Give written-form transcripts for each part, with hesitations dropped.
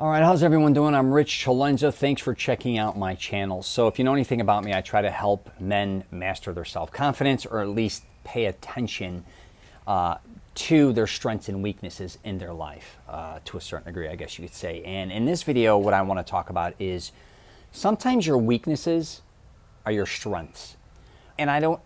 All right, how's everyone doing? I'm Rich Celenza. Thanks for checking out my channel. So if you know anything about me, I try to help men master their self-confidence, or at least pay attention to their strengths and weaknesses in their life to a certain degree, I guess you could say. And in this video, what I want to talk about is sometimes your weaknesses are your strengths. And I don't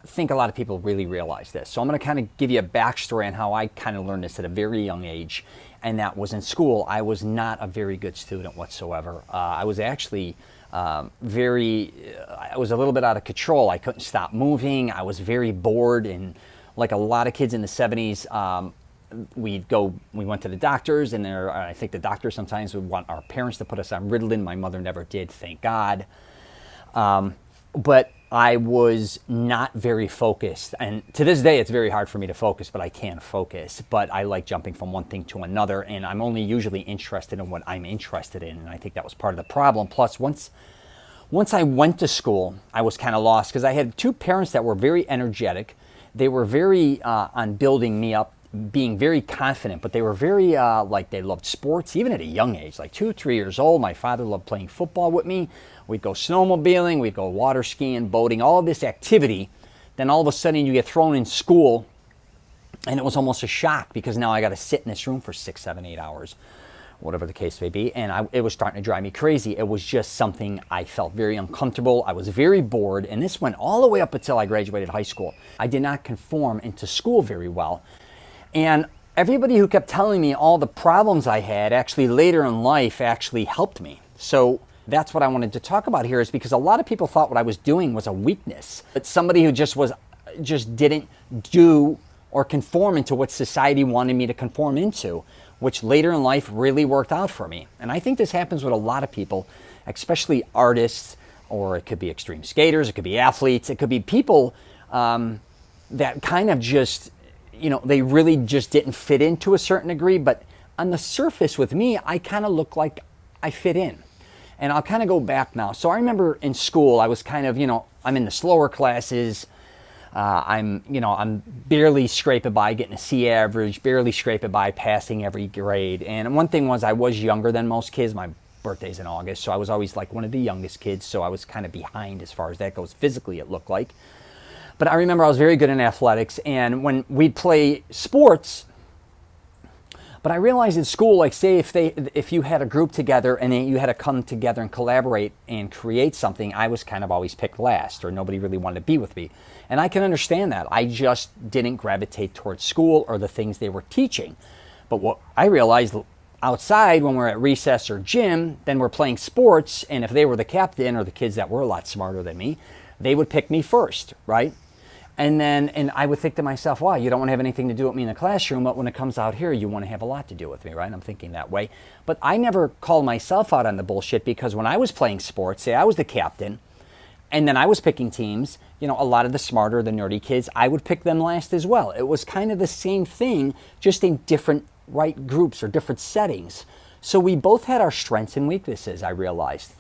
think a lot of people really realize this. So I'm going to kind of give you a backstory on how I kind of learned this at a very young age. And that was in school. I was not a very good student whatsoever. I was actually I was a little bit out of control. I couldn't stop moving. I was very bored. And like a lot of kids in the 70s, we went to the doctors, and I think the doctors sometimes would want our parents to put us on Ritalin. My mother never did, thank God. But I was not very focused, and to this day it's very hard for me to focus, but I can focus. But I like jumping from one thing to another, and I'm only usually interested in what I'm interested in, and I think that was part of the problem. Plus, once I went to school, I was kind of lost, because I had two parents that were very energetic. They were very on building me up, being very confident, but they were very like they loved sports, even at a young age, like 2 or 3 years old. My father loved playing football with me. We'd go snowmobiling, we'd go water skiing, boating, all of this activity. Then all of a sudden you get thrown in school, and it was almost a shock, because now I got to sit in this room for 6, 7, 8 hours, whatever the case may be. And it was starting to drive me crazy. It was just something I felt very uncomfortable. I was very bored, and this went all the way up until I graduated high school. I did not conform into school very well. And everybody who kept telling me all the problems I had actually later in life actually helped me. So that's what I wanted to talk about here, is because a lot of people thought what I was doing was a weakness. But somebody who just didn't do or conform into what society wanted me to conform into, which later in life really worked out for me. And I think this happens with a lot of people, especially artists, or it could be extreme skaters, it could be athletes, it could be people that kind of just, they really just didn't fit in to a certain degree. But on the surface with me, I kind of look like I fit in. And I'll kind of go back now. So I remember in school, I was kind of, I'm in the slower classes. I'm barely scraping by getting a C average, barely scraping by passing every grade. And one thing was, I was younger than most kids. My birthday's in August, so I was always like one of the youngest kids. So I was kind of behind as far as that goes. Physically, it looked like. But I remember I was very good in athletics, and when we'd play sports, but I realized in school, like say if you had a group together and you had to come together and collaborate and create something, I was kind of always picked last, or nobody really wanted to be with me. And I can understand that. I just didn't gravitate towards school or the things they were teaching. But what I realized outside, when we're at recess or gym, then we're playing sports, and if they were the captain or the kids that were a lot smarter than me, they would pick me first, right? And I would think to myself, wow, you don't want to have anything to do with me in the classroom, but when it comes out here, you want to have a lot to do with me, right? I'm thinking that way. But I never called myself out on the bullshit, because when I was playing sports, say I was the captain, and then I was picking teams, a lot of the smarter, the nerdy kids, I would pick them last as well. It was kind of the same thing, just in different groups or different settings. So we both had our strengths and weaknesses, I realized.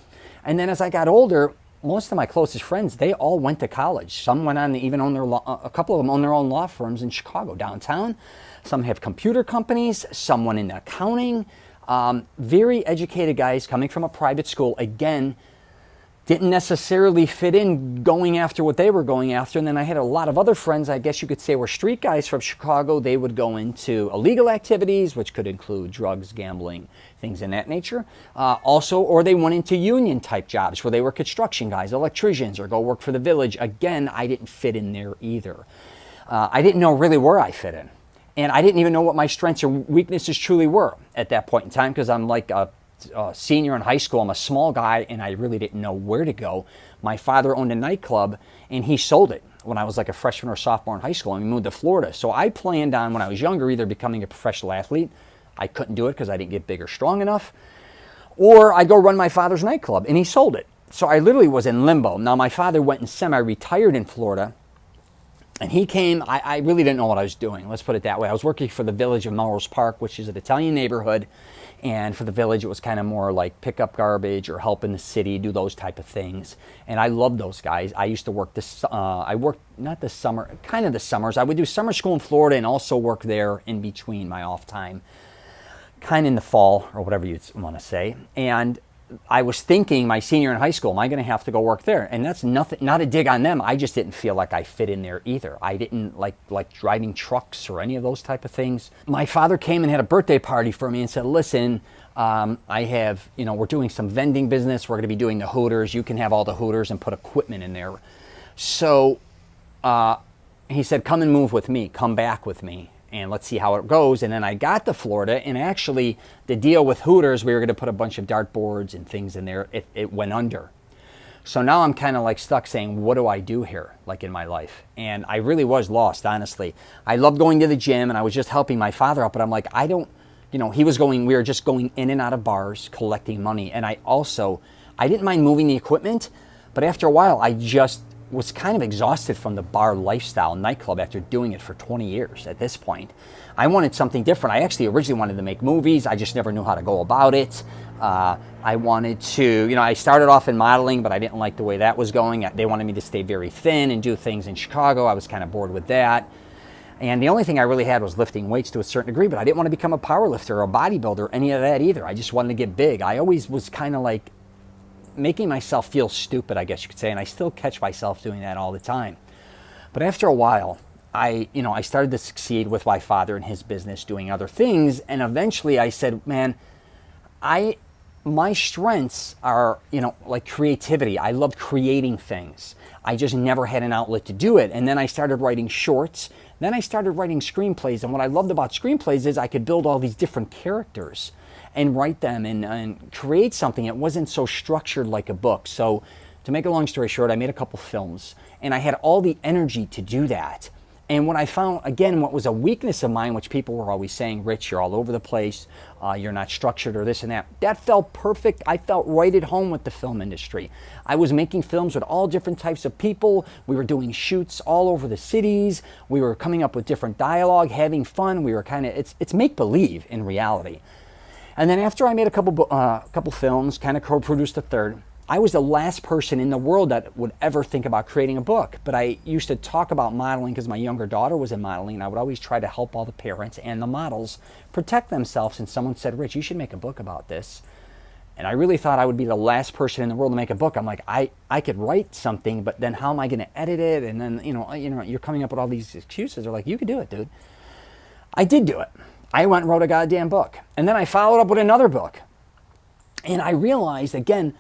And then as I got older, most of my closest friends, they all went to college. Some went on to even own a couple of them own their own law firms in Chicago, downtown. Some have computer companies, someone in accounting. Very educated guys coming from a private school. Again, didn't necessarily fit in going after what they were going after. And then I had a lot of other friends, I guess you could say, were street guys from Chicago. They would go into illegal activities, which could include drugs, gambling, things in that nature. Or they went into union type jobs where they were construction guys, electricians, or go work for the village. Again, I didn't fit in there either. I didn't know really where I fit in. And I didn't even know what my strengths or weaknesses truly were at that point in time, because I'm like a senior in high school. I'm a small guy, and I really didn't know where to go. My father owned a nightclub, and he sold it when I was like a freshman or sophomore in high school, and we moved to Florida. So I planned on, when I was younger, either becoming a professional athlete. I couldn't do it because I didn't get big or strong enough. Or I'd go run my father's nightclub, and he sold it. So I literally was in limbo. Now, my father went and semi-retired in Florida, and he came. I really didn't know what I was doing. Let's put it that way. I was working for the village of Melrose Park, which is an Italian neighborhood. And for the village, it was kind of more like pick up garbage or help in the city, do those type of things. And I loved those guys. I used to work I worked not the summer, kind of the summers. I would do summer school in Florida and also work there in between my off time. kind of in the fall or whatever you want to say. And I was thinking my senior in high school, am I going to have to go work there? And that's nothing, not a dig on them. I just didn't feel like I fit in there either. I didn't like driving trucks or any of those type of things. My father came and had a birthday party for me and said, listen, I have, we're doing some vending business. We're going to be doing the Hooters. You can have all the Hooters and put equipment in there. So he said, come and move with me. Come back with me. And let's see how it goes. And then I got to Florida, and actually the deal with Hooters, we were going to put a bunch of dartboards and things in there. It went under. So now I'm kind of like stuck saying, what do I do here, like in my life? And I really was lost, honestly. I loved going to the gym, and I was just helping my father out, but I'm like, I don't, we were just going in and out of bars, collecting money. And I didn't mind moving the equipment, but after a while, I just was kind of exhausted from the bar lifestyle, nightclub, after doing it for 20 years at this point. I wanted something different. I actually originally wanted to make movies. I just never knew how to go about it. I wanted to, I started off in modeling, but I didn't like the way that was going. They wanted me to stay very thin and do things in Chicago. I was kind of bored with that. And the only thing I really had was lifting weights to a certain degree, but I didn't want to become a power lifter or a bodybuilder or any of that either. I just wanted to get big. I always was kind of like making myself feel stupid, I guess you could say, and I still catch myself doing that all the time. But after a while, I started to succeed with my father in his business, doing other things, and eventually I said, man, my strengths are, like creativity. I love creating things. I just never had an outlet to do it. And then I started writing shorts. Then I started writing screenplays, and what I loved about screenplays is I could build all these different characters and write them and create something. It wasn't so structured like a book. So to make a long story short, I made a couple films, and I had all the energy to do that. And what I found, again, what was a weakness of mine, which people were always saying, Rich, you're all over the place, you're not structured or this and that felt perfect. I felt right at home with the film industry. I was making films with all different types of people. We were doing shoots all over the cities. We were coming up with different dialogue, having fun. We were it's make-believe in reality. And then after I made a couple films, kind of co-produced a third, I was the last person in the world that would ever think about creating a book. But I used to talk about modeling because my younger daughter was in modeling, and I would always try to help all the parents and the models protect themselves. And someone said, Rich, you should make a book about this. And I really thought I would be the last person in the world to make a book. I'm like, I could write something, but then how am I going to edit it? And then, you're coming up with all these excuses. They're like, you could do it, dude. I did do it. I went and wrote a goddamn book. And then I followed up with another book. And I realized, again,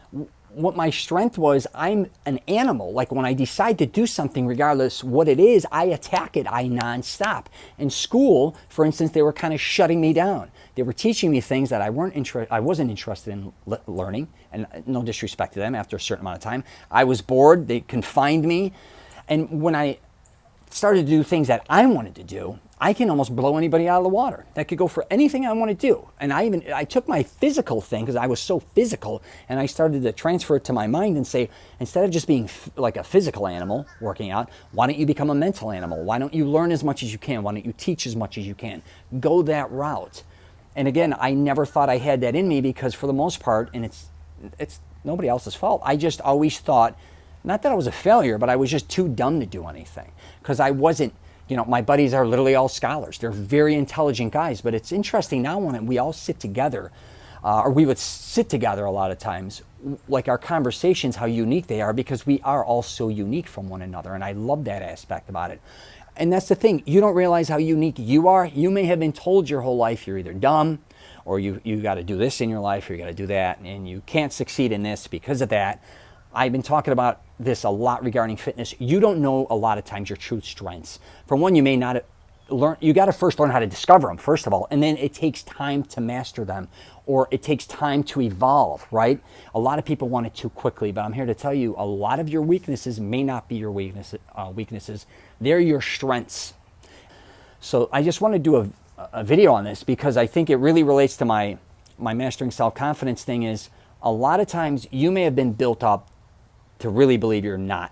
what my strength was, I'm an animal. Like when I decide to do something, regardless what it is, I attack it. I nonstop. In school, for instance, they were kind of shutting me down. They were teaching me things that I wasn't interested in learning. And no disrespect to them, after a certain amount of time. I was bored. They confined me. And when I started to do things that I wanted to do, I can almost blow anybody out of the water. That could go for anything I want to do. And I took my physical thing, because I was so physical, and I started to transfer it to my mind and say, instead of just being like a physical animal working out, why don't you become a mental animal? Why don't you learn as much as you can? Why don't you teach as much as you can? Go that route. And again, I never thought I had that in me, because for the most part, and it's nobody else's fault, I just always thought, not that I was a failure, but I was just too dumb to do anything, because I wasn't. My buddies are literally all scholars. They're very intelligent guys, but it's interesting now when we all sit together, or we would sit together a lot of times, like our conversations, how unique they are, because we are all so unique from one another, and I love that aspect about it. And that's the thing, you don't realize how unique you are. You may have been told your whole life you're either dumb, or you got to do this in your life, or you got to do that, and you can't succeed in this because of that. I've been talking about this a lot regarding fitness. You don't know a lot of times your true strengths. For one, you may not learn. You got to first learn how to discover them, first of all, and then it takes time to master them, or it takes time to evolve, right? A lot of people want it too quickly, but I'm here to tell you, a lot of your weaknesses may not be your weaknesses. They're your strengths. So I just want to do a video on this, because I think it really relates to my mastering self-confidence thing. Is a lot of times you may have been built up to really believe you're not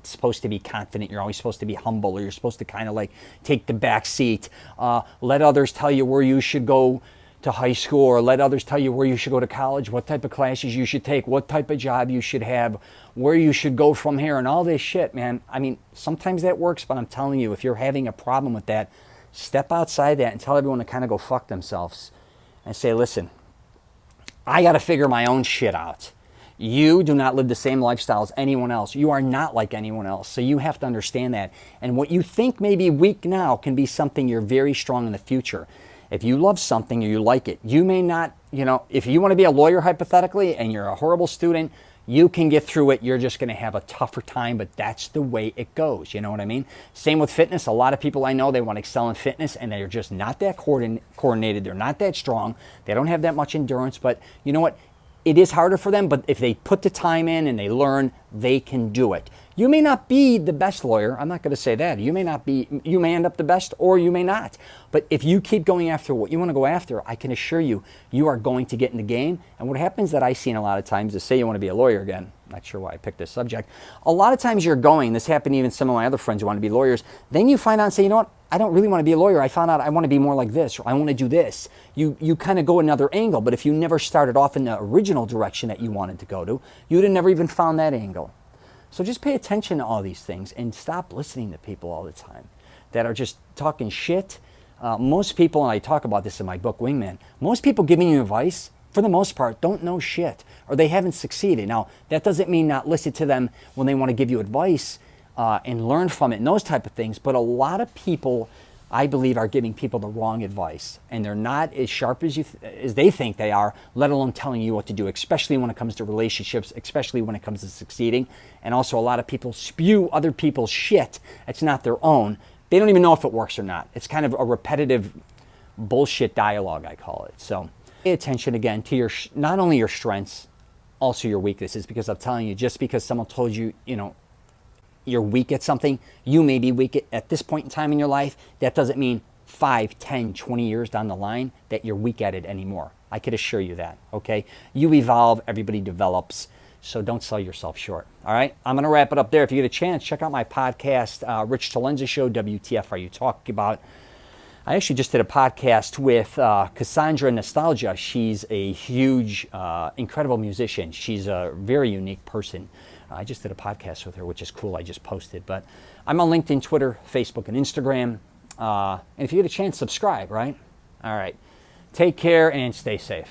supposed to be confident. You're always supposed to be humble, or you're supposed to kind of like take the back seat. Let others tell you where you should go to high school, or let others tell you where you should go to college, what type of classes you should take, what type of job you should have, where you should go from here, and all this shit, man. I mean, sometimes that works, but I'm telling you, if you're having a problem with that, Step outside that and tell everyone to kind of go fuck themselves and say, listen, I got to figure my own shit out. You do not live the same lifestyle as anyone else. You are not like anyone else. So you have to understand that. And what you think may be weak now can be something you're very strong in the future. If you love something or you like it, you may not, if you want to be a lawyer hypothetically and you're a horrible student, you can get through it. You're just going to have a tougher time, but that's the way it goes. You know what I mean? Same with fitness. A lot of people I know, they want to excel in fitness and they're just not that coordinated. They're not that strong. They don't have that much endurance, but you know what? It is harder for them, but if they put the time in and they learn, they can do it. You may not be the best lawyer. I'm not going to say that. You may end up the best or you may not. But if you keep going after what you want to go after, I can assure you, you are going to get in the game. And what happens that I've seen a lot of times is, say you want to be a lawyer again. Not sure why I picked this subject. A lot of times you're going, this happened to even some of my other friends who want to be lawyers. Then you find out and say, you know what? I don't really want to be a lawyer. I found out I want to be more like this, or I want to do this. You kind of go another angle, but if you never started off in the original direction that you wanted to go to, you'd have never even found that angle. So just pay attention to all these things and stop listening to people all the time that are just talking shit. Most people, and I talk about this in my book, Wingman, most people giving you advice, for the most part, don't know shit, or they haven't succeeded. Now, that doesn't mean not listen to them when they want to give you advice and learn from it and those type of things, but a lot of people, I believe, are giving people the wrong advice, and they're not as sharp as as they think they are, let alone telling you what to do, especially when it comes to relationships, especially when it comes to succeeding. And also, a lot of people spew other people's shit. It's not their own. They don't even know if it works or not. It's kind of a repetitive bullshit dialogue, I call it. So pay attention again to not only your strengths, also your weaknesses, because I'm telling you, just because someone told you, you're weak at something, you may be weak at this point in time in your life. That doesn't mean 5, 10, 20 years down the line that you're weak at it anymore. I could assure you that, okay? You evolve, everybody develops, so don't sell yourself short, all right? I'm going to wrap it up there. If you get a chance, check out my podcast, Rich Celenza Show, WTF Are You Talking About? I actually just did a podcast with Cassandra Nostalgia. She's a huge, incredible musician. She's a very unique person. I just did a podcast with her, which is cool. I just posted. But I'm on LinkedIn, Twitter, Facebook, and Instagram. And if you get a chance, subscribe, right? All right. Take care and stay safe.